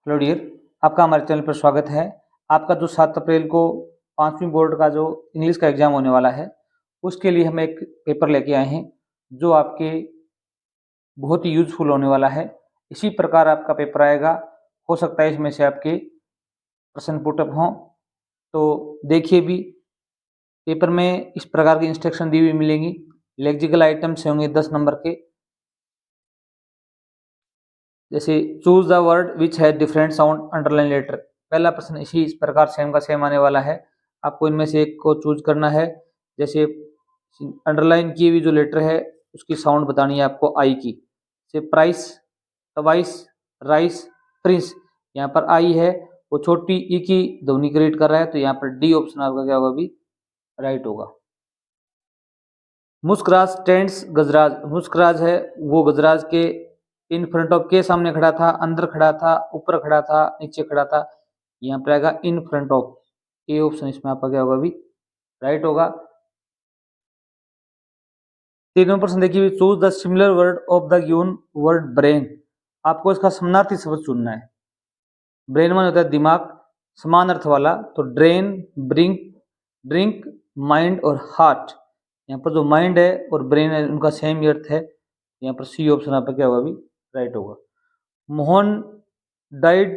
Hello dear, आपका हमारे channel पर स्वागत है। आपका जो 7 अप्रैल को 5वीं बोर्ड का जो इंग्लिश का एग्ज़ाम होने वाला है, उसके लिए हम एक पेपर लेके आए हैं जो आपके बहुत ही यूज़फुल होने वाला है। इसी प्रकार आपका पेपर आएगा। हो सकता है इसमें से आपके प्रश्न पुट अप हों, तो देखिए भी। पेपर में इस प्रकार की इंस्ट्रक्शन दी हुई मिलेंगी। लेक्सिकल आइटम्स होंगे 10 नंबर के, जैसे choose the word which has different sound underline letter. पहला प्रश्न इस प्रकार सेम का सेम आने वाला है। आपको इनमें से एक को चूज करना है। जैसे अंडरलाइन की हुई जो लेटर है उसकी साउंड बतानी है आपको आई की। जैसे प्राइस, टवाइस, राइस, प्रिंस। यहाँ पर आई है, वो छोटी ई की ध्वनि क्रिएट कर रहा है, तो यहाँ पर डी ऑप्शन आपका क्या होगा, अभी राइट होगा। मुस्कराज टेंट्स गजराज। मुस्कराज है वो गजराज के इन फ्रंट ऑफ के सामने खड़ा था, अंदर खड़ा था, ऊपर खड़ा था, नीचे खड़ा था। यहाँ पर आएगा in front of. A option इसमें आपका क्या होगा, अभी राइट होगा। 3 नंबर प्रश्न देखिए, choose the similar word of the given word brain. आपको इसका समानार्थी शब्द चुनना है। ब्रेन मान होता है दिमाग, समान अर्थ वाला, तो ड्रेन, ब्रिंक, ड्रिंक, माइंड और हार्ट। यहाँ पर जो माइंड है और ब्रेन है उनका सेम ही अर्थ है। यहाँ पर सी ऑप्शन आपका क्या होगा, अभी राइट होगा। Mohan died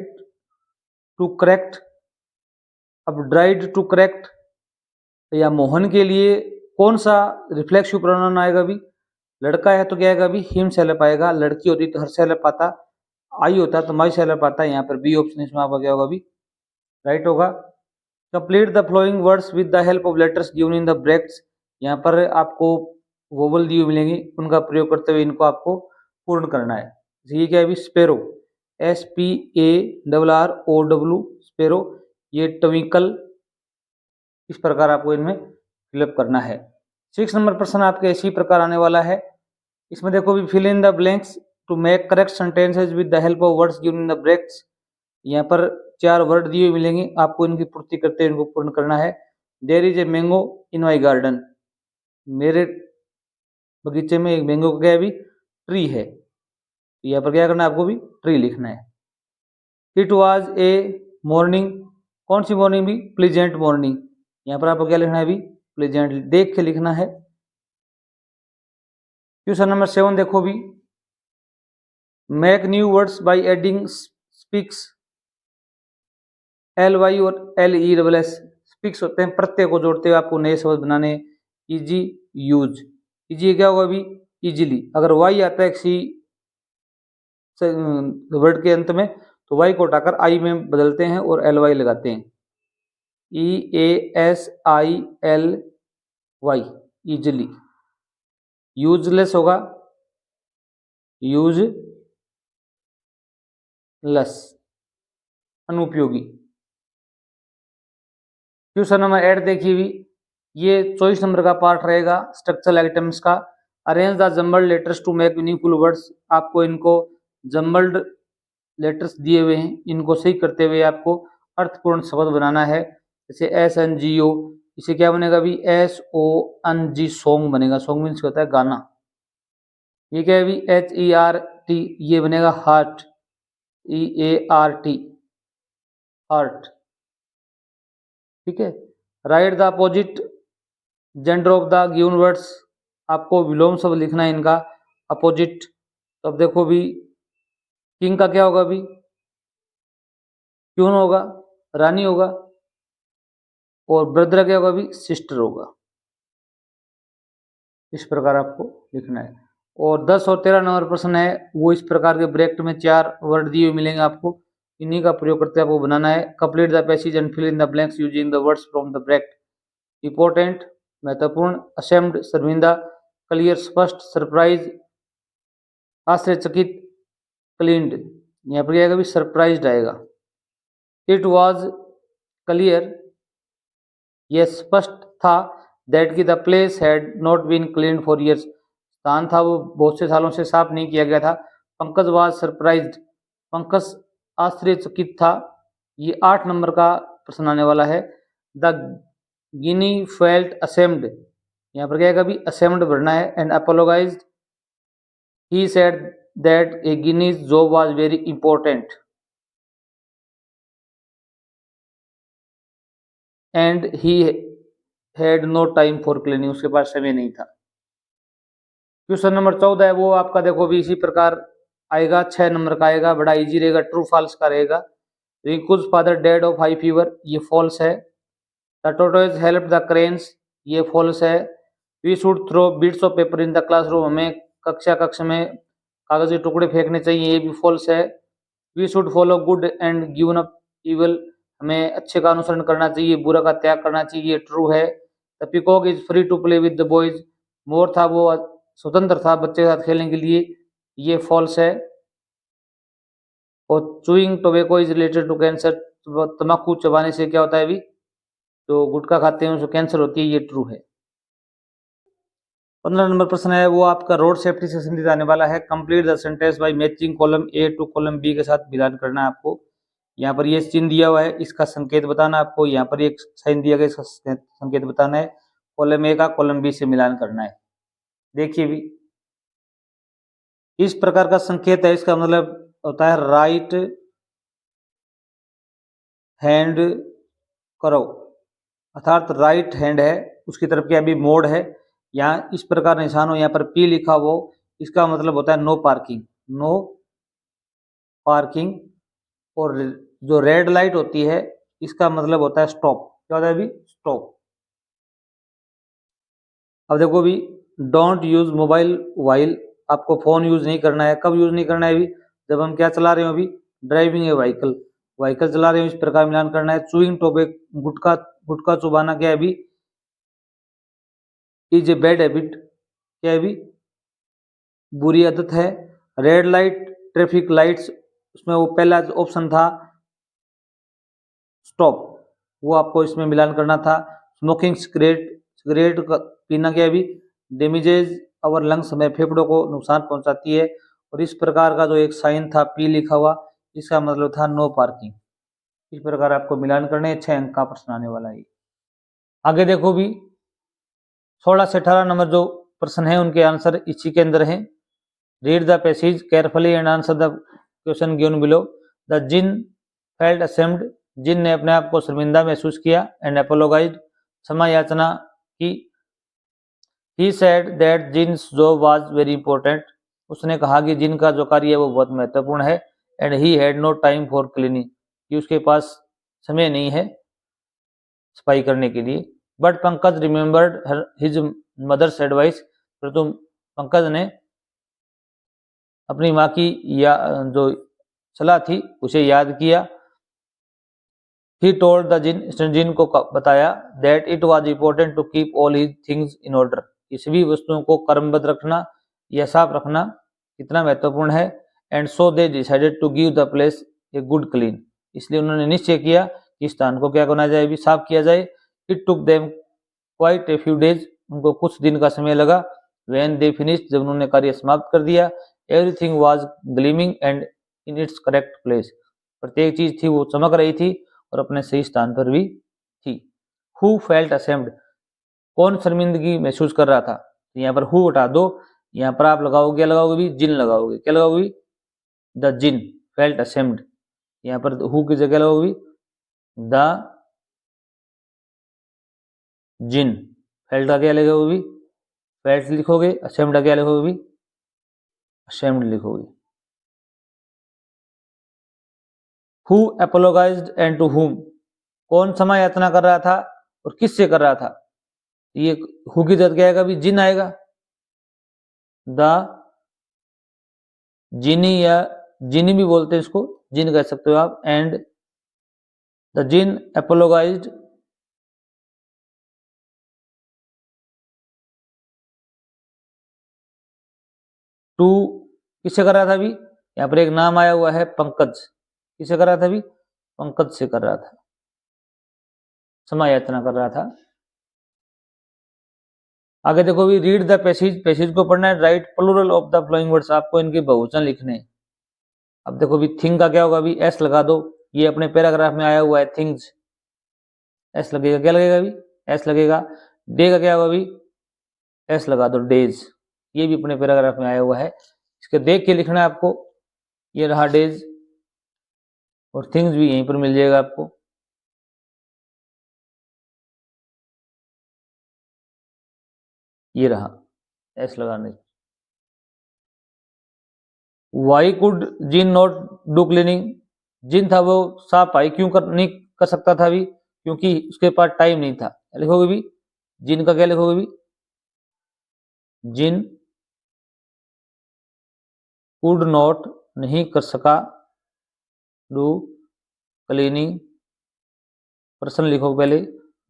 to correct. अब ड्राइड टू करेक्ट या मोहन के लिए कौन सा रिफ्लेक्सिव प्रोनाउन आएगा, अभी लड़का है तो क्या आएगा, अभी हिम सेलफ आएगा। लड़की होती तो हर सेलफ आता, आई होता तो माई सेलफ आता। यहाँ पर बी ऑप्शन इसमें आपका क्या होगा, अभी राइट होगा। Complete the following words with the help of letters given in the brackets. यहाँ पर आपको वोवल दी हुई मिलेंगी, उनका प्रयोग करते हुए इनको आपको पूर्ण करना है। ये क्या है, अभी स्पेरो, SPARROW, स्पेरो। ये ट्विंकल, इस प्रकार आपको इनमें फिलअप करना है। 6 नंबर प्रश्न आपके इसी प्रकार आने वाला है। इसमें देखो भी, fill in the blanks to make correct sentences with the help of words given in the brackets. यहाँ पर 4 वर्ड दिए हुए मिलेंगे, आपको इनकी पूर्ति करते हुए इनको पूर्ण करना है। There is a mango in my garden. मेरे बगीचे में एक मैंगो का क्या भी ट्री है, तो यहाँ पर क्या करना है, आपको भी ट्री लिखना है। इट वॉज ए मॉर्निंग, कौन सी मॉर्निंग, भी प्लीजेंट मॉर्निंग। यहाँ पर आपको क्या लिखना है, भी प्लीजेंट देख के लिखना है। क्वेश्चन नंबर 7 देखो भी, make new words by adding speaks, LY और LESS। स्पीक्स होते हैं प्रत्यय को जोड़ते हुए आपको नए शब्द बनाने। Easy, use. इजी क्या होगा, अभी इजीली। अगर वाई आता है किसी वर्ड के अंत में, तो वाई को हटाकर आई में बदलते हैं और LY लगाते हैं। EASILY, easily. यूजलेस होगा यूजलेस, अनुपयोगी। क्वेश्चन नंबर 8 देखिए भी, ये 24 नंबर का पार्ट रहेगा स्ट्रक्चरल आइटम्स का। Arrange the jumbled letters to make meaningful words. आपको इनको जम्बल्ड लेटर्स दिए हुए हैं, इनको सही करते हुए आपको अर्थपूर्ण शब्द बनाना है। जैसे SNGO, इसे क्या बनेगा, अभी SONG, सॉन्ग बनेगा। सॉन्ग मीन्स होता है गाना। ये क्या है, अभी HERT, ये बनेगा हार्ट, EART, हार्ट। ठीक है। Right the opposite gender of the given words. आपको विलोम शब्द लिखना है इनका अपोजिट। तो अब देखो भी, किंग का क्या होगा, अभी क्यून होगा, रानी होगा। और ब्रदर क्या होगा, अभी सिस्टर होगा। इस प्रकार आपको लिखना है। और 10 और 13 नंबर प्रश्न है, वो इस प्रकार के ब्रैकेट में 4 वर्ड दिए हुए मिलेंगे आपको, इन्हीं का प्रयोग करते आपको बनाना है। Complete the passage and fill in the blanks using the words from the bracket. Important, महत्वपूर्ण, असेम्ड, शर्मिंदा, क्लियर, स्पष्ट, सरप्राइज, आश्चर्यचकित, क्लीन्ड। यहाँ पर क्या आएगा, भी सरप्राइज्ड आएगा। इट वॉज क्लियर, यह स्पष्ट था। दैट की the place had not been clean for years, स्थान था वो बहुत से सालों से साफ नहीं किया गया था। पंकज वाज सरप्राइज्ड, पंकज आश्चर्यचकित था। ये 8 नंबर का प्रश्न आने वाला है। द गिनी फेल्ट असेम्ड, यहाँ पर क्या है, अभी असेम्ड भरना है। And apologised, he said that a genie's job was very important. And he had no time for cleaning, उसके पास समय नहीं था। क्वेश्चन नंबर 14 है वो आपका देखो भी इसी प्रकार आएगा, 6 नंबर का आएगा, बड़ा इजी रहेगा, ट्रू फॉल्स का रहेगा। Rinku's father dead of high fever, ये फॉल्स है। The tortoise help the cranes, ये फॉल्स है। We should throw bits of paper in the classroom, हमें कक्ष में कागज के टुकड़े फेंकने चाहिए, ये भी फॉल्स है। We should follow good and given up evil, हमें अच्छे का अनुसरण करना चाहिए, बुरा का त्याग करना चाहिए, ये ट्रू है। The peacock is free to play with the boys, मोर था वो स्वतंत्र था बच्चे के साथ खेलने के लिए, ये फॉल्स है। और chewing tobacco is related to cancer, तम्बाकू चबाने से क्या होता है अभी, जो गुटखा खाते हैं उसको कैंसर होती है, ये ट्रू है। 15 नंबर प्रश्न है वो आपका रोड सेफ्टी से संबंधित आने वाला है। Complete the sentence by matching column A to column B के साथ मिलान करना है आपको। यहाँ पर ये चिन्ह दिया हुआ है, इसका संकेत बताना आपको, यहाँ पर एक साइन दिया गया, इसका संकेत बताना है। कॉलम ए का कॉलम बी से मिलान करना है। देखिए भी इस प्रकार का संकेत है, इसका मतलब होता है राइट हैंड करो, अर्थात राइट हैंड है उसकी तरफ क्या भी मोड़ है। यहाँ इस प्रकार निशान हो, यहाँ पर पी लिखा हो, इसका मतलब होता है नो पार्किंग, नो पार्किंग। और जो रेड लाइट होती है इसका मतलब होता है स्टॉप, क्या होता है अभी, स्टॉप। अब देखो भी डोंट यूज मोबाइल वाइल, आपको फोन यूज नहीं करना है। कब यूज नहीं करना है अभी, जब हम क्या चला रहे हो अभी, ड्राइविंग ए व्हीकल, व्हीकल चला रहे हो, इस प्रकार मिलान करना है। चूइंग टोबैक, गुटखा गुटखा चुबाना क्या है अभी, इज ए बैड हैबिट, क्या है अभी, बुरी आदत है। रेड लाइट ट्रैफिक लाइट्स, उसमें वो पहला ऑप्शन था स्टॉप, वो आपको इसमें मिलान करना था। स्मोकिंग सिगरेट, सिगरेट पीना क्या है अभी, डेमेजेज अवर लंग्स, हमें फेफड़ों को नुकसान पहुंचाती है। और इस प्रकार का जो एक साइन था पी लिखा हुआ, इसका मतलब था नो पार्किंग। इस प्रकार आपको मिलान करने, 6 अंक का प्रश्न आने वाला है। आगे देखो भी 16 से 18 नंबर जो प्रश्न है उनके आंसर इसी के अंदर है। Read the passage carefully and answer the question given below. The jinn felt ashamed, जिन ने अपने आप को शर्मिंदा महसूस किया, एंड अपोलोगाइज्ड, क्षमा याचना की। ही said that jeans job was very important, उसने कहा कि जिन का जो कार्य है वो बहुत महत्वपूर्ण है। And he had no time for cleaning, कि उसके पास समय नहीं है सफाई करने के लिए। But Pankaj remembered his mother's advice, परंतु पंकज ने अपनी माँ की या जो सलाह थी उसे याद किया। ही टोल्ड द जिन, इसने जिन को बताया that it was important to keep all his things in order, सभी वस्तुओं को क्रमबद्ध रखना या साफ रखना कितना महत्वपूर्ण है। And so they decided to give the place a good clean, इसलिए उन्होंने निश्चय किया कि स्थान को क्या करना जाए, भी साफ किया जाए। It took them quite a few days, उनको कुछ दिन का समय लगा। व्हेन दे फिनिश्ड, जब उन्होंने कार्य समाप्त कर दिया। Everything was gleaming and in its correct place, प्रत्येक चीज थी वो चमक रही थी और अपने सही स्थान पर भी थी। हु फेल्ट असेम्ड, कौन शर्मिंदगी महसूस कर रहा था, यहाँ पर हु हटा दो, यहाँ पर आप लगाओगे क्या लगाओगे भी, जिन लगाओगे, क्या लगाओगे, द जिन फेल्ट असेम्ड, यहाँ पर हु की जगह लगाओगे द जिन, फेल्ट का क्या लिखोगे भी, फेल्ट लिखोगे, असेम्ड का क्या लिखोगे भी, असेम्ड लिखोगे। हु एपोलोगाइज्ड एंड टू हुम, कौन क्षमा याचना कर रहा था और किससे कर रहा था, ये हु की जगह क्या आएगा भी, जिन आएगा। द जिनी या जिनी भी बोलते हैं इसको, जिन कह सकते हो आप। एंड द जिन एपोलोगाइज्ड टू, किससे कर रहा था अभी, यहाँ पर एक नाम आया हुआ है पंकज, किससे कर रहा था अभी, पंकज से कर रहा था, क्षमा याचना कर रहा था। आगे देखो भी रीड द पैसेज, पैसेज को पढ़ना है। Write plural of the following words, आपको इनके बहुवचन लिखने। अब देखो भी थिंग का क्या होगा, अभी एस लगा दो, ये अपने पैराग्राफ में आया हुआ है थिंग्स, एस लगेगा, क्या लगेगा अभी, एस लगेगा। डे का क्या होगा अभी, एस लगा दो, डेज, ये भी अपने पैराग्राफ में आया हुआ है, इसके देख के लिखना है आपको। ये रहा डेज, और थिंग्स भी यहीं पर मिल जाएगा आपको। ये रहा एस लगाने। Why could jinn not do cleaning, जिन था वो सफाई क्यों नहीं कर सकता था अभी, क्योंकि उसके पास टाइम नहीं था। लिखोगे भी जिन का क्या लिखोगे भी, जिन कुड नॉट नहीं कर सका, डू क्लीनिंग, पर्सन लिखो पहले,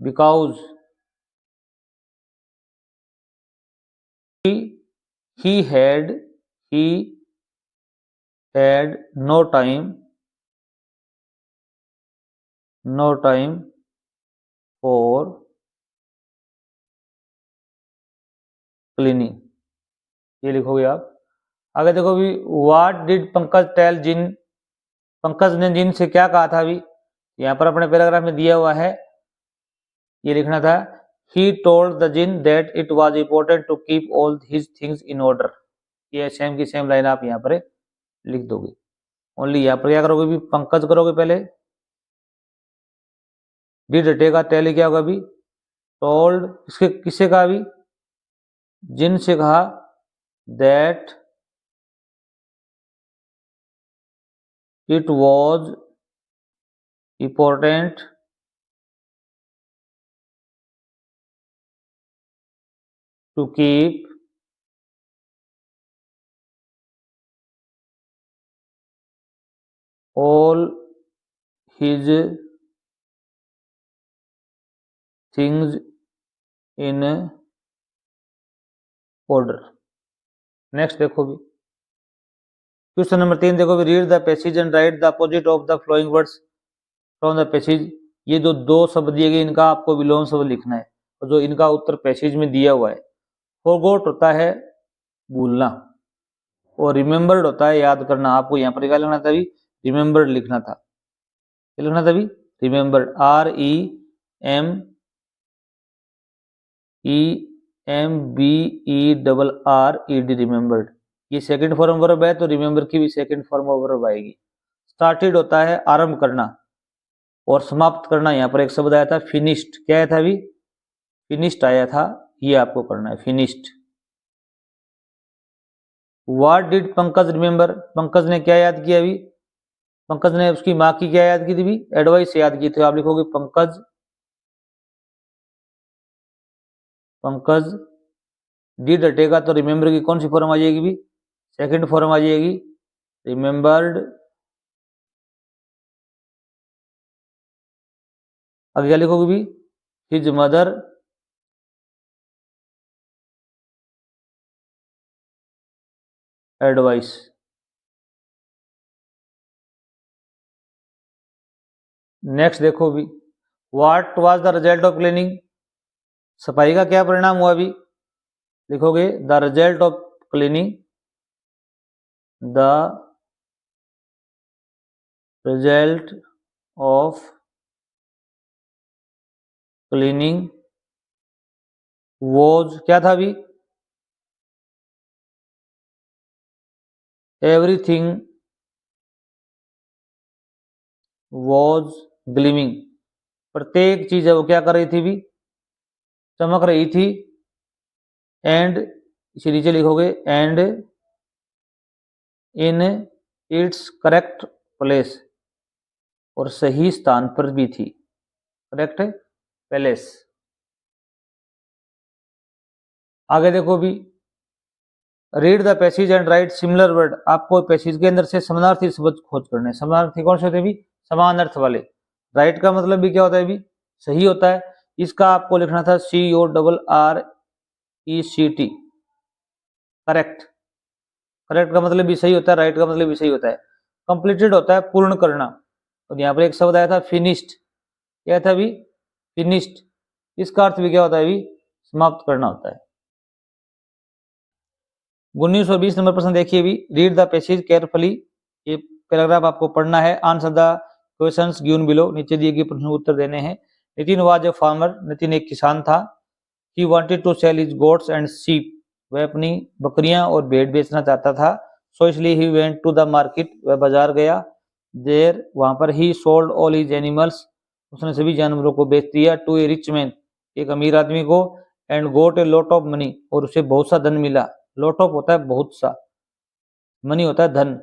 because he had no time for cleaning, ये लिखोगे आप। आगे देखो भी, व्हाट डिड पंकज टेल जिन, पंकज ने जिन से क्या कहा था अभी, यहाँ पर अपने पैराग्राफ में दिया हुआ है, ये लिखना था, he told the jinn that it was important to keep all his things in order। ये सेम की सेम लाइन आप यहाँ पर लिख दोगे। ओनली यहाँ पर क्या करोगे भी, पंकज करोगे पहले, डिड हटेगा, टेल क्या होगा अभी, टोल्ड किसके किससे कहा अभी, जिन से कहा, that it was important to keep all his things in order। Next देखो भी, क्वेश्चन नंबर 3 देखो भी, read the passage and write the opposite of the following words from the passage. ये जो दो शब्द दिए गए इनका आपको विलोम शब्द लिखना है, और जो इनका उत्तर पैसेज में दिया हुआ है। फॉरगॉट होता है भूलना, और रिमेम्बर्ड होता है याद करना। आपको यहाँ पर क्या लिखना था अभी, रिमेम्बर्ड लिखना था। क्या लिखना था अभी, रिमेम्बर्ड, REMEMBERRED, रिमेम्बर्ड। ये सेकंड फॉर्म वर्ब है, तो रिमेम्बर की भी सेकंड फॉर्म वर्ब आएगी। स्टार्टेड होता है आरंभ करना, और समाप्त करना। यहाँ पर एक शब्द आया था फिनिश्ड, क्या आया था अभी, फिनिश्ड आया था, ये आपको करना है finished. What did Pankaj remember, Pankaj ने क्या याद किया अभी, पंकज ने उसकी माँ की क्या याद की थी, एडवाइस याद की थी। आप लिखोगे पंकज डिड हटेगा, तो रिमेम्बर की कौन सी फॉर्म आ जाएगी भी, सेकंड फॉर्म आ जाएगी, रिमेम्बर्ड। आगे क्या लिखोगे भी, हिज मदर एडवाइस। नेक्स्ट देखो भी, what was the result of cleaning, सफाई का क्या परिणाम हुआ अभी, लिखोगे the result of cleaning, the result of cleaning was, क्या था अभी, एवरीथिंग वॉज ग्लीमिंग, प्रत्येक चीज है वो क्या कर रही थी भी, चमक रही थी। एंड इसे नीचे लिखोगे, and in its correct place, और सही स्थान पर भी थी, करेक्ट प्लेस। आगे देखो भी, read the passage and right similar word. आपको पैसेज के अंदर से समानार्थी शब्द खोज करने हैं। समानार्थी कौन से होते हैं भी, समान अर्थ वाले। राइट का मतलब भी क्या होता है भी, सही होता है। इसका आपको लिखना था CORRECT, करेक्ट। करेक्ट का मतलब भी सही होता है, राइट का मतलब भी सही होता है। कंप्लीटेड होता है पूर्ण करना, और यहाँ पर एक शब्द आया था फिनिश्ड, क्या था भी, फिनिश्ड। इसका अर्थ भी क्या होता है भी, समाप्त करना होता है। 1920 नंबर प्रश्न देखिए भी, रीड द पैसेज केयरफुली। ये पैराग्राफ आपको पढ़ना है। Answer the questions given below, नीचे दिए गए प्रश्नों के उत्तर देने हैं। Nitin was a farmer, Nitin एक किसान था। He wanted to sell his goats and sheep, वह अपनी बकरियां और भेड़ बेचना चाहता था। सो इसलिए he went to the market, वह बाजार गया। देर, वहां पर he sold all his animals, उसने सभी जानवरों को बेच दिया। टू ए रिच मैन, एक अमीर आदमी को। And got a lot of money, और उसे बहुत सा धन मिला। लॉट ऑफ होता है बहुत सा, मनी होता है धन।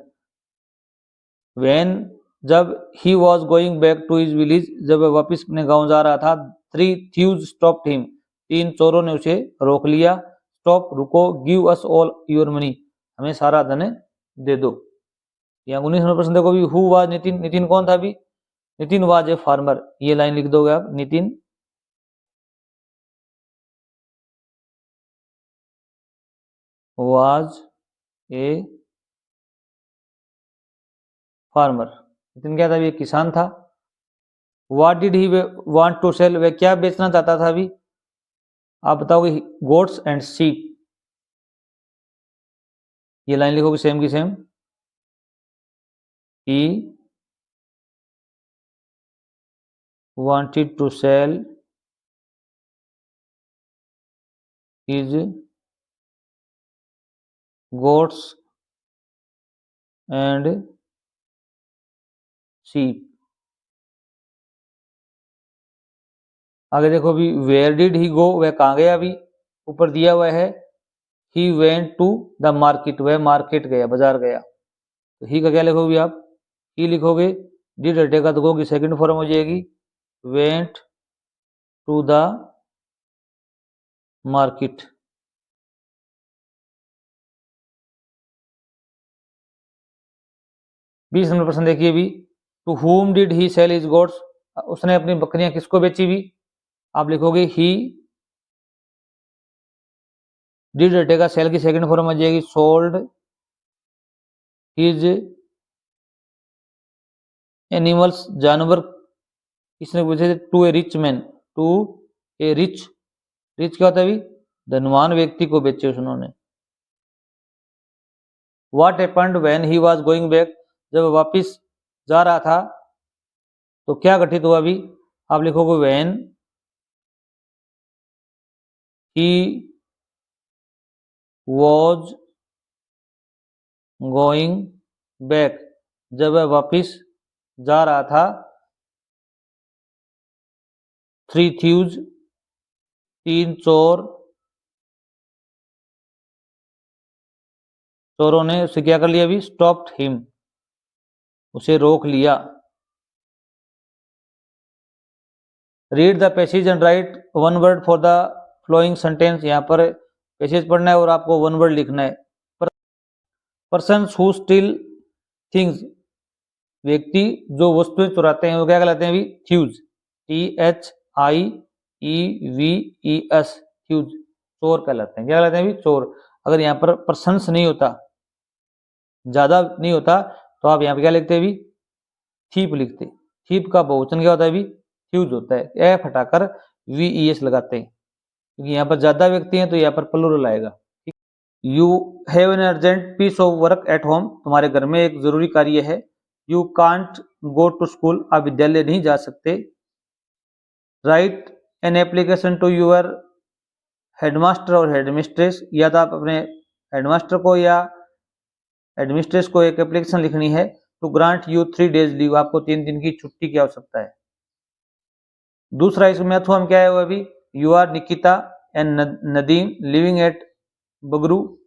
व्हेन, जब he was going back to his village, जब वह वापिस अपने गांव जा रहा था, 3 thieves stopped him, 3 चोरों ने उसे रोक लिया। स्टॉप, रुको, give us all your money, हमें सारा धन दे दो। यहाँ 19 नंबर प्रश्न देखो भी, हु वाज नितिन, नितिन कौन था अभी? नितिन वाज ए फार्मर, ये लाइन लिख दोगे आप, Nitin was a farmer, Nitin क्या था? ये किसान था। What did he want to sell, वह क्या बेचना चाहता था अभी? आप बताओगे, गोट्स एंड शीप, ये लाइन लिखोगे सेम की same. He wanted to sell his goats and sheep. आगे देखो अभी, वेयर डिड ही गो, वह कहाँ गया? अभी ऊपर दिया हुआ है, he went to the market, वह मार्केट गया, बाजार गया। तो ही का क्या लिखोगे आप? ही लिखोगे, डिड हटेगा तो गो की सेकंड फॉर्म हो जाएगी, वेंट टू द मार्केट। बीस नंबर प्रश्न देखिए भी, to whom did he sell his goats, उसने अपनी बकरियां किसको बेची भी? आप लिखोगे ही, डिड हटेगा, सेल की सेकंड फॉर्म हो जाएगी, सोल्ड हिज एनिमल्स, जानवर किसने बेचे? To a rich man, to a rich, rich क्या होता है अभी? धनवान व्यक्ति को बेचे उन्होंने। What happened when he was going back, जब वापिस जा रहा था तो क्या घटित हुआ अभी? आप लिखोगे, when he was going back, जब वह वापिस जा रहा था, 3 thieves, 3 चोरों ने उसे क्या कर लिया अभी? स्टॉप्ड हिम, उसे रोक लिया। Read the passage and right one word for the flowing sentence, यहाँ पर पैसेज पढ़ना है और आपको वन वर्ड लिखना है। पर्सन्स हु स्टील थिंग्स, व्यक्ति जो वस्तुएं चुराते हैं वो क्या कहलाते हैं अभी? थ्यूज, THIEVES, थ्यूज, चोर कहलाते हैं। क्या कहलाते हैं अभी? चोर। अगर यहाँ पर पर्सन्स नहीं होता, ज्यादा नहीं होता, तो आप यहाँ पे क्या लिखते हैं अभी? थीप लिखते। थीप का बहुवचन क्या होता है अभी? थ्यूज होता है। एफ हटाकर VES लगाते हैं, क्योंकि यहाँ पर ज्यादा व्यक्ति हैं तो यहाँ पर प्लूरल आएगा। You have an urgent piece of work at home, तुम्हारे घर में एक जरूरी कार्य है। You can't go to school, आप विद्यालय नहीं जा सकते। Write an application to your headmaster और हेडमिस्ट्रेस, या तो आप अपने हेडमास्टर को या हेडमिस्ट्रेस को एक एप्लीकेशन लिखनी है। To grant you 3 days leave, आपको 3 दिन की छुट्टी की आवश्यकता है। दूसरा इसमें अथवा क्या है वो अभी? You are Nikita and Nadeem living at Bagru.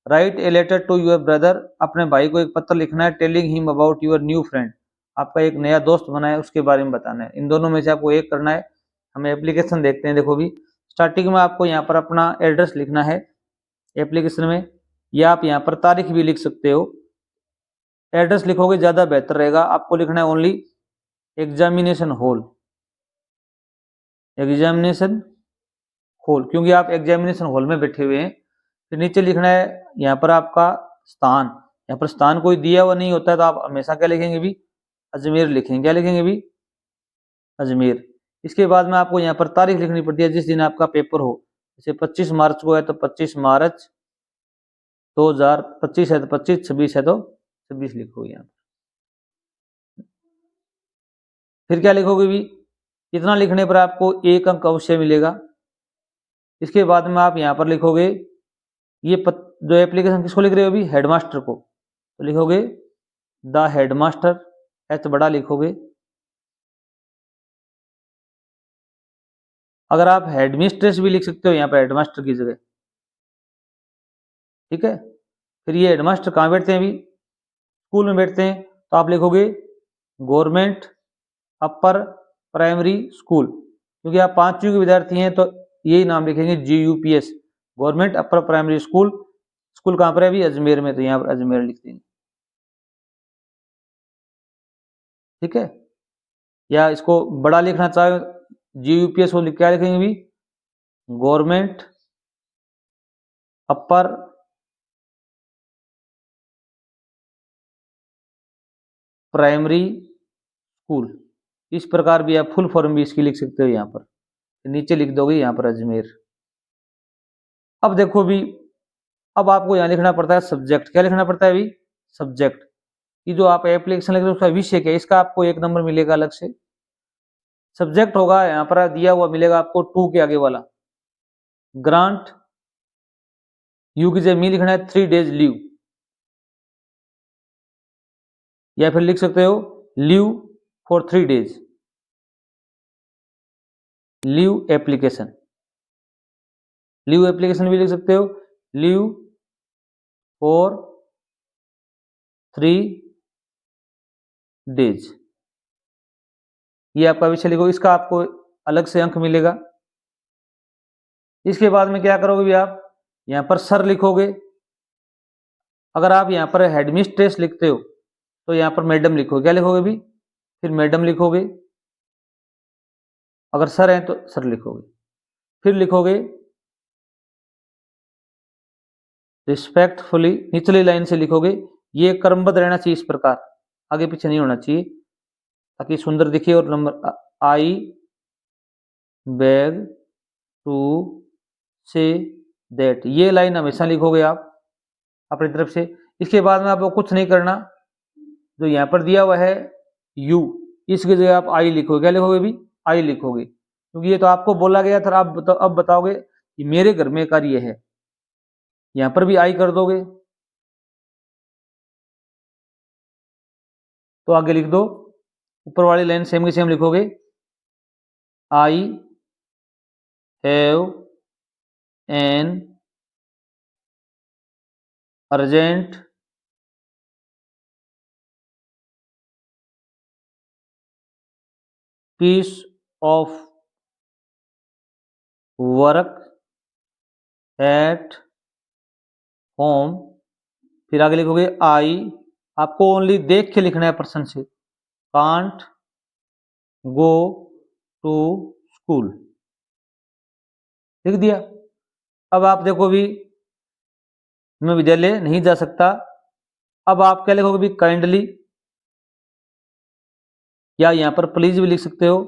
Write a letter to your brother, अपने भाई को एक पत्र लिखना है। Telling him about your new friend, आपका एक नया दोस्त बना है उसके बारे में बताना है। इन दोनों में से आपको एक करना है। हमें एप्लीकेशन देखते हैं। देखो भी, स्टार्टिंग में आपको यहाँ पर अपना एड्रेस लिखना है एप्लीकेशन में, या आप यहाँ पर तारीख भी लिख सकते हो। एड्रेस लिखोगे ज्यादा बेहतर रहेगा। आपको लिखना है only examination hall, examination hall, क्योंकि आप एग्जामिनेशन हॉल में बैठे हुए हैं। फिर नीचे लिखना है यहाँ पर आपका स्थान, यहाँ पर स्थान कोई दिया हुआ नहीं होता है तो आप हमेशा क्या लिखेंगे भी? अजमेर लिखेंगे। क्या लिखेंगे भी? अजमेर। इसके बाद में आपको यहाँ पर तारीख लिखनी पड़ती है जिस दिन आपका पेपर हो। जैसे 25 मार्च को है तो 25 मार्च 2025 है तो 25, 26 है तो 26 लिखोगे यहाँ। फिर क्या लिखोगे भी? इतना लिखने पर आपको 1 अंक अवश्य मिलेगा। इसके बाद में आप यहाँ पर लिखोगे, ये जो एप्लीकेशन किसको लिख रहे हो अभी? हेडमास्टर को, तो लिखोगे द हेडमास्टर, एच बड़ा लिखोगे। अगर आप हेडमिस्ट्रेस भी लिख सकते हो यहाँ पर हेडमास्टर की जगह, ठीक है। फिर ये हेडमास्टर कहाँ बैठते हैं? अभी स्कूल में बैठते हैं, तो आप लिखोगे गवर्नमेंट अपर प्राइमरी स्कूल, क्योंकि आप 5वीं के विद्यार्थी हैं तो यही नाम लिखेंगे GUPS, government upper primary school. School कहाँ पर है? अभी अजमेर में, तो यहाँ पर अजमेर लिख देंगे, ठीक है। या इसको बड़ा लिखना चाहे GUPS को क्या लिखेंगे? अभी गवर्नमेंट अपर प्राइमरी स्कूल, इस प्रकार भी आप फुल फॉर्म भी इसकी लिख सकते हो। यहाँ पर नीचे लिख दोगे यहाँ पर अजमेर। अब देखो भी, अब आपको यहाँ लिखना पड़ता है सब्जेक्ट। क्या लिखना पड़ता है अभी? सब्जेक्ट। ये जो आप एप्लीकेशन लिख रहे हो उसका विषय क्या है, इसका आपको 1 नंबर मिलेगा अलग से। सब्जेक्ट होगा यहाँ पर दिया हुआ मिलेगा आपको 2 के आगे वाला, ग्रांट यू की जगह मी लिखना है 3 days लीव, या फिर लिख सकते हो leave for 3 days, leave application. Leave application भी लिख सकते हो, लीव फॉर 3 days। ये आपका विषय लिखो, इसका आपको अलग से अंक मिलेगा। इसके बाद में क्या करोगे भी आप यहाँ पर सर लिखोगे। अगर आप यहाँ पर हेडमिस्ट्रेस लिखते हो तो यहाँ पर मैडम लिखोगे। क्या लिखोगे भी? फिर मैडम लिखोगे। अगर सर है तो सर लिखोगे। फिर लिखोगे रिस्पेक्टफुली, निचली लाइन से लिखोगे। ये क्रमबद्ध रहना चाहिए इस प्रकार, आगे पीछे नहीं होना चाहिए, ताकि सुंदर दिखे। और number I beg to say that, ये लाइन हमेशा लिखोगे आप अपनी तरफ से। इसके बाद में आपको कुछ नहीं करना, जो यहाँ पर दिया हुआ है यू, इसकी जगह आप आई लिखोगे। क्या लिखोगे भी? आई लिखोगे, क्योंकि ये तो आपको बोला गया था। आप अब बताओगे कि मेरे घर में कार्य है, यहाँ पर भी आई कर दोगे। तो आगे लिख दो, ऊपर वाली लाइन सेम की सेम लिखोगे। I have an urgent piece of work at home. फिर आगे लिखोगे आई, आपको ओनली देख के लिखना है पर्सन से, कांट गो टू स्कूल, लिख दिया। अब आप देखो भी, मैं विद्यालय नहीं जा सकता। अब आप क्या लिखोगे भी? काइंडली, या यहां पर प्लीज भी लिख सकते हो,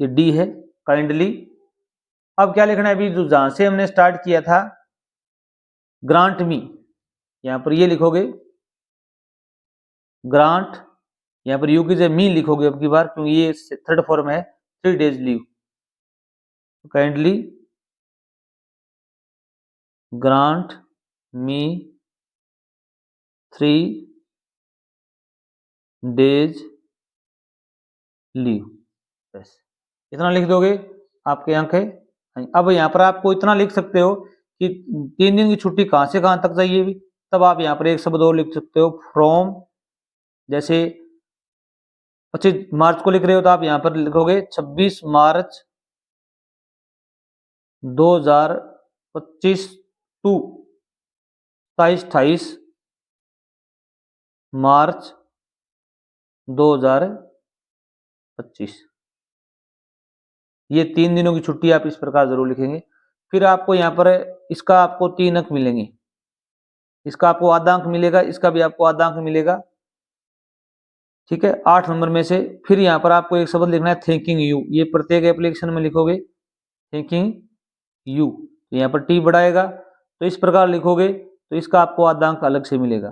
ये डी है, काइंडली। अब क्या लिखना है अभी? जो जहां से हमने स्टार्ट किया था, ग्रांट मी, यहां पर ये लिखोगे ग्रांट, यहां पर यू की जगह मी लिखोगे अब की बार, क्योंकि ये थर्ड फॉर्म है 3 days लीव। काइंडली ग्रांट मी 3 days लीव, बस इतना लिख दोगे, आपके अंक है। अब यहाँ पर आपको इतना लिख सकते हो कि 3 दिन की छुट्टी कहाँ से कहाँ तक चाहिए भी, तब आप यहाँ पर एक शब्द और लिख सकते हो, फ्रॉम। जैसे 25 मार्च को लिख रहे हो तो आप यहाँ पर लिखोगे 26 मार्च 2025 टू 27-28 मार्च 2025। ये 3 दिनों की छुट्टी आप इस प्रकार जरूर लिखेंगे। फिर आपको यहाँ पर इसका आपको 3 अंक मिलेंगे, इसका आपको आधा अंक मिलेगा, इसका भी आपको आधा अंक मिलेगा, ठीक है, 8 नंबर में से। फिर यहाँ पर आपको एक शब्द लिखना है थैंकिंग यू, ये प्रत्येक एप्लीकेशन में लिखोगे थैंकिंग यू, तो यहाँ पर टी बढ़ाएगा, तो इस प्रकार लिखोगे तो इसका आपको आधा अंक अलग से मिलेगा।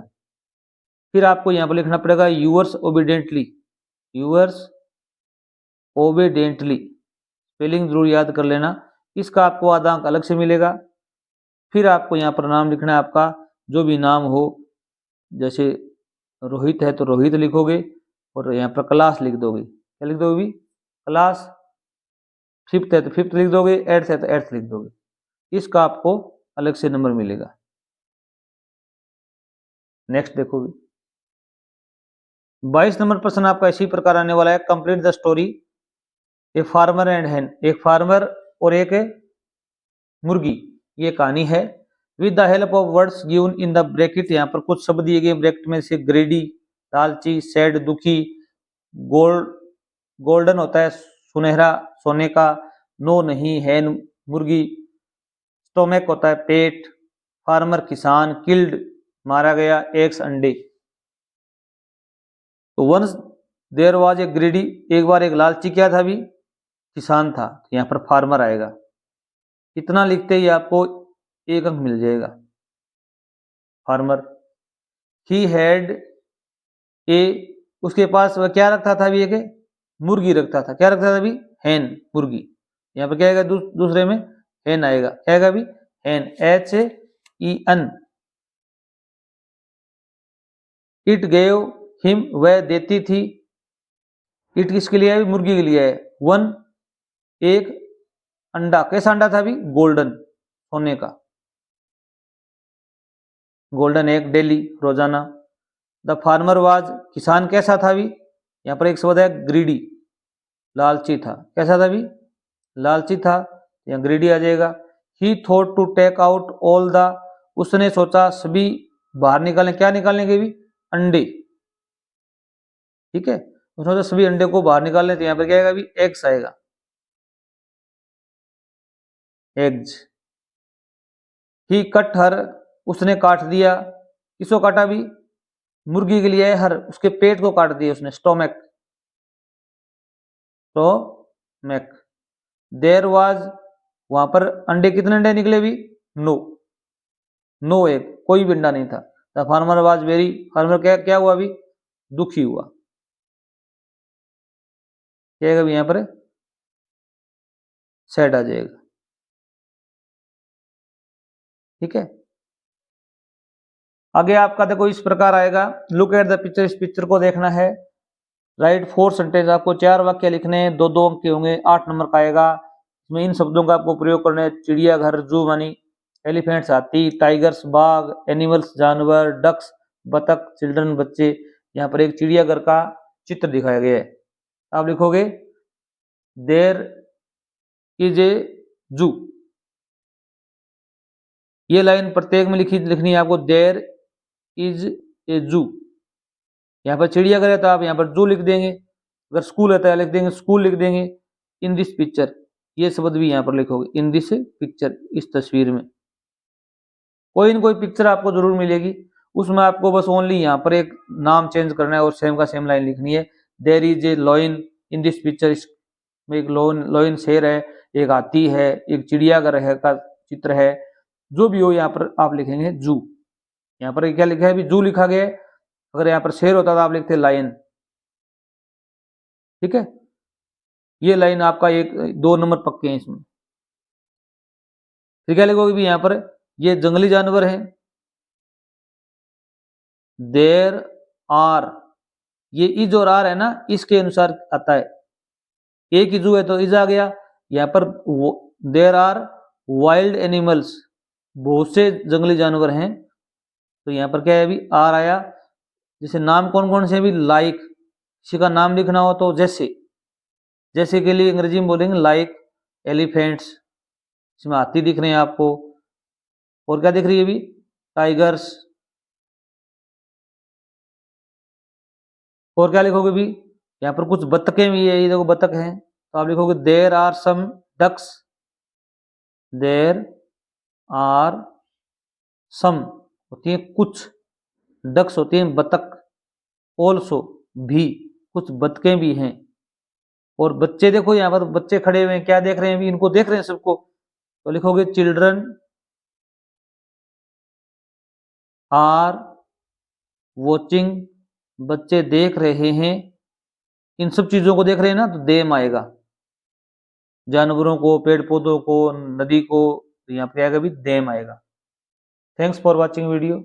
फिर आपको यहाँ पर लिखना पड़ेगा yours obediently, yours obediently, spelling जरूर याद कर लेना, इसका आपको आधा अंक अलग से मिलेगा। फिर आपको यहाँ पर नाम लिखना है आपका, जो भी नाम हो, जैसे रोहित है तो रोहित लिखोगे, और यहाँ पर क्लास लिख दोगे। क्या लिख दोगे भी? क्लास। फिफ्थ है तो फिफ्थ लिख दोगे, एट्थ है तो एट्थ लिख दोगे, इसका आपको अलग से नंबर मिलेगा। नेक्स्ट देखो 22 नंबर प्रश्न आपका इसी प्रकार आने वाला है। Complete the story a farmer and हैन, एक फार्मर और एक मुर्गी, ये कहानी है। With the help of words given in the bracket, यहाँ पर कुछ शब्द दिए गए ब्रैकेट में से ग्रेडी लालची, सैड दुखी, गोल्ड गोल्डन होता है सुनहरा सोने का, नो नहीं हैन मुर्गी, स्टोमक होता है पेट, फार्मर किसान, किल्ड मारा गया, एग्स अंडे। तो once there was a greedy, एक बार एक लालची क्या था, भी किसान था, तो यहाँ पर फार्मर आएगा। इतना लिखते ही आपको एक अंक मिल जाएगा। फार्मर, ही हैड ए, उसके पास वह क्या रखता था, अभी एक मुर्गी रखता था, क्या रखता था अभी, हैन मुर्गी। यहाँ पर क्या आएगा, दूसरे में हैन आएगा, क्या आएगा अभी, हैन, HEN। इट गेव हिम, वह देती थी, इट किसके लिए है, मुर्गी के लिए है, वन एक अंडा, कैसा अंडा था अभी, गोल्डन सोने का, गोल्डन एग डेली रोजाना। द फार्मर वाज, किसान कैसा था अभी, यहाँ पर एक शब्द है ग्रीडी, लालची था, कैसा था अभी, लालची था, यहाँ ग्रीडी आ जाएगा। He thought to take out all the, उसने सोचा सभी बाहर निकालने, क्या निकालने के भी, अंडे, ठीक है, उसने सोचा सभी अंडे को बाहर निकालने, तो यहाँ पर क्या आएगा अभी, एग्स आएगा, एग्स। ही कट हर, उसने काट दिया, किसको काटा भी, मुर्गी के लिए हर, उसके पेट को काट दिया उसने, स्टोमक, स्टोमक। देयर वाज, वहां पर अंडे, कितने अंडे निकले भी, नो, नो एग, कोई भी अंडा नहीं था। The farmer was very, farmer क्या क्या हुआ अभी, दुखी हुआ, क्या आएगा यहाँ पर, सैड आ जाएगा, ठीक है। आगे आपका देखो इस प्रकार आएगा, लुक एट द पिक्चर, इस पिक्चर को देखना है। राइट 4 सेंटेंस, आपको 4 वाक्य लिखने हैं, 2-2 अंक के होंगे, 8 नंबर का आएगा। इसमें इन शब्दों का आपको प्रयोग करना है, चिड़ियाघर जू मानी, एलिफेंट्स हाथी, टाइगर्स बाघ, एनिमल्स जानवर, डक्स बतख, चिल्ड्रन बच्चे। यहाँ पर एक चिड़ियाघर का चित्र दिखाया गया है, आप लिखोगे देयर इज ए जू, ये लाइन प्रत्येक में लिखनी है आपको, देयर इज ए जू। यहाँ पर चिड़ियाघर है तो आप यहाँ पर जू लिख देंगे, अगर स्कूल है तो लिख देंगे स्कूल लिख देंगे। इन दिस पिक्चर, ये शब्द भी यहाँ पर लिखोगे, इन दिस पिक्चर, इस तस्वीर में। कोई न कोई पिक्चर आपको जरूर मिलेगी, उसमें आपको बस ओनली यहाँ पर एक नाम चेंज करना है और सेम का सेम लाइन लिखनी है। There is a lion in this picture, इसमें एक लॉइन शेर है, एक हाथी है, एक चिड़ियाघर है का चित्र है, जो भी हो यहाँ पर आप लिखेंगे जू। यहाँ पर क्या लिखा है अभी, जू लिखा गया है, अगर यहाँ पर शेर होता तो आप लिखते लायन, ठीक है। ये लाइन आपका एक 2 नंबर पक्के हैं इसमें। फिर क्या लिखोगे भी यहाँ पर, ये जंगली जानवर है, देर आर, ये इज और आर है ना, इसके अनुसार आता है, एक ही जू है तो इज आ गया। यहाँ पर देर आर वाइल्ड एनिमल्स, बहुत से जंगली जानवर हैं, तो यहाँ पर क्या है अभी, आर आया। जैसे नाम कौन कौन से भी, लाइक, किसी का नाम लिखना हो तो जैसे, जैसे के लिए अंग्रेजी में बोलेंगे लाइक एलिफेंट्स, इसमें हाथी दिख रहे हैं आपको, और क्या दिख रही है अभी, टाइगर्स, और क्या लिखोगे भी, यहाँ पर कुछ बत्तखें भी है, ये देखो बत्तख हैं, तो आप लिखोगे there are some ducks, there are some होती है कुछ, डक्स होती हैं बतख, ऑल्सो भी, कुछ बतखें भी हैं। और बच्चे देखो यहाँ पर बच्चे खड़े हुए हैं, क्या देख रहे हैं अभी, इनको देख रहे हैं सबको, तो लिखोगे चिल्ड्रन आर वॉचिंग, बच्चे देख रहे हैं, इन सब चीजों को देख रहे हैं ना, तो देम आएगा, जानवरों को, पेड़ पौधों को, नदी को, तो यहाँ पे आएगा भी देम आएगा। Thanks for watching video.